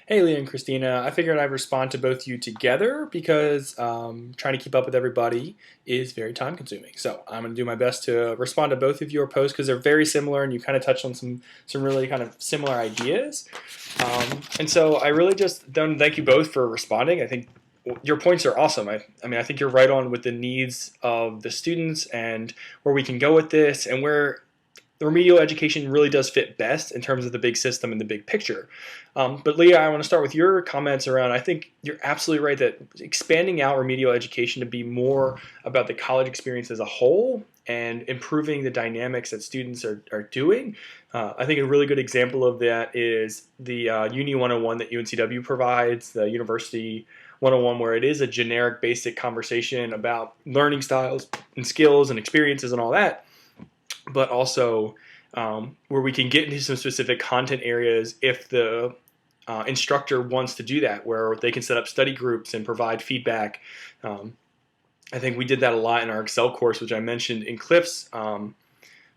Hey, Leah and Christina. I figured I'd respond to both you together because trying to keep up with everybody is very time consuming. So I'm going to do my best to respond to both of your posts because they're very similar and you kind of touched on some really kind of similar ideas. And so I really just don't thank you both for responding. I think your points are awesome. I mean, I think you're right on with the needs of the students and where we can go with this and where the remedial education really does fit best in terms of the big system and the big picture. But Leah, I want to start with your comments around, I think you're absolutely right that expanding out remedial education to be more about the college experience as a whole and improving the dynamics that students are doing. I think a really good example of that is the Uni 101 that UNCW provides, the University 101, where it is a generic basic conversation about learning styles and skills and experiences and all that, but also where we can get into some specific content areas if the instructor wants to do that, where they can set up study groups and provide feedback. I think we did that a lot in our Excel course, which I mentioned in Cliff's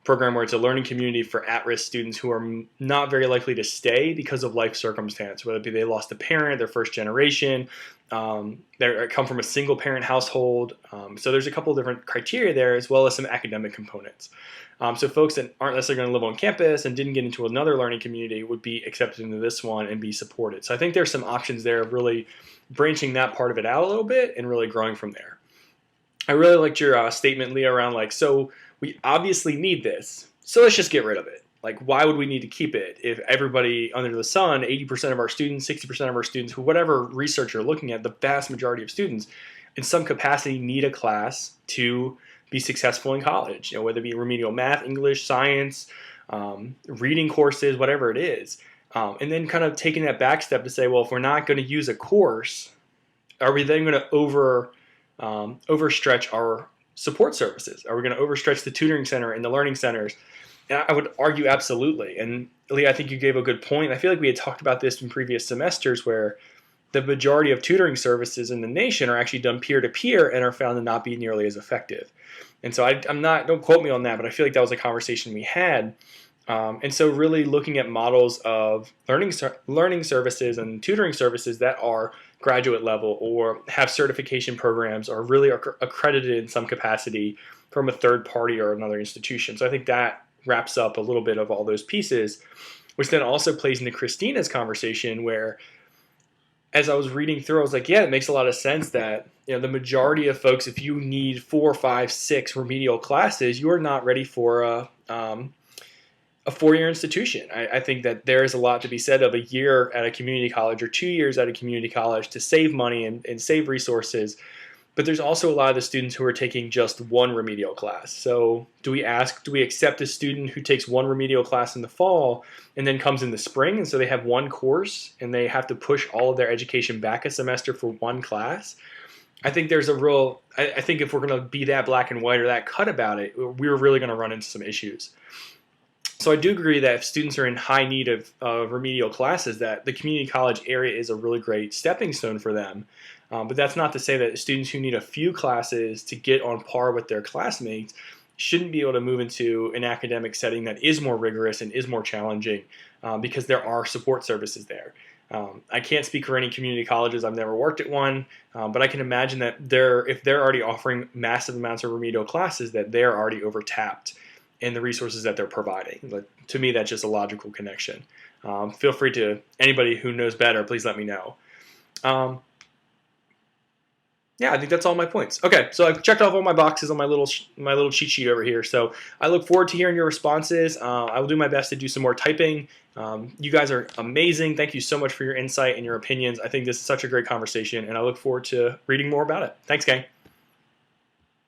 program, where it's a learning community for at-risk students who are not very likely to stay because of life circumstance, whether it be they lost a parent, they're first generation, they come from a single parent household. So there's a couple of different criteria there, as well as some academic components. So folks that aren't necessarily going to live on campus and didn't get into another learning community would be accepted into this one and be supported. So I think there's some options there of really branching that part of it out a little bit and really growing from there. I really liked your statement, Leah, around like, so we obviously need this, so let's just get rid of it. Like, why would we need to keep it if everybody under the sun, 80% of our students, 60% of our students, whatever research you're looking at, the vast majority of students in some capacity need a class to be successful in college, whether it be remedial math, English, science, reading courses, whatever it is. And then kind of taking that back step to say, well, if we're not going to use a course, are we then going to overstretch our support services? Are we going to overstretch the tutoring center and the learning centers? And I would argue absolutely. And Leah, I think you gave a good point. I feel like we had talked about this in previous semesters where the majority of tutoring services in the nation are actually done peer-to-peer and are found to not be nearly as effective. And so don't quote me on that, but I feel like that was a conversation we had. And so really looking at models of learning services and tutoring services that are graduate level or have certification programs or really are accredited in some capacity from a third party or another institution. So I think that wraps up a little bit of all those pieces, which then also plays into Christina's conversation where, as I was reading through, I was like, yeah, it makes a lot of sense that the majority of folks, if you need 4, 5, 6 remedial classes, you are not ready for a 4-year institution. I think that there is a lot to be said of a year at a community college or 2 years at a community college to save money and save resources. But there's also a lot of the students who are taking just one remedial class. So do we accept a student who takes one remedial class in the fall and then comes in the spring, and so they have one course and they have to push all of their education back a semester for one class? I think there's I think if we're going to be that black and white or that cut about it, we're really going to run into some issues. So I do agree that if students are in high need of remedial classes, that the community college area is a really great stepping stone for them. But that's not to say that students who need a few classes to get on par with their classmates shouldn't be able to move into an academic setting that is more rigorous and is more challenging because there are support services there. I can't speak for any community colleges. I've never worked at one, but I can imagine that if they're already offering massive amounts of remedial classes, that they're already overtapped in the resources that they're providing. But to me, that's just a logical connection. Feel free to, anybody who knows better, please let me know. Yeah, I think that's all my points. Okay, so I've checked off all my boxes on my little cheat sheet over here. So I look forward to hearing your responses. I will do my best to do some more typing. You guys are amazing. Thank you so much for your insight and your opinions. I think this is such a great conversation, and I look forward to reading more about it. Thanks, gang.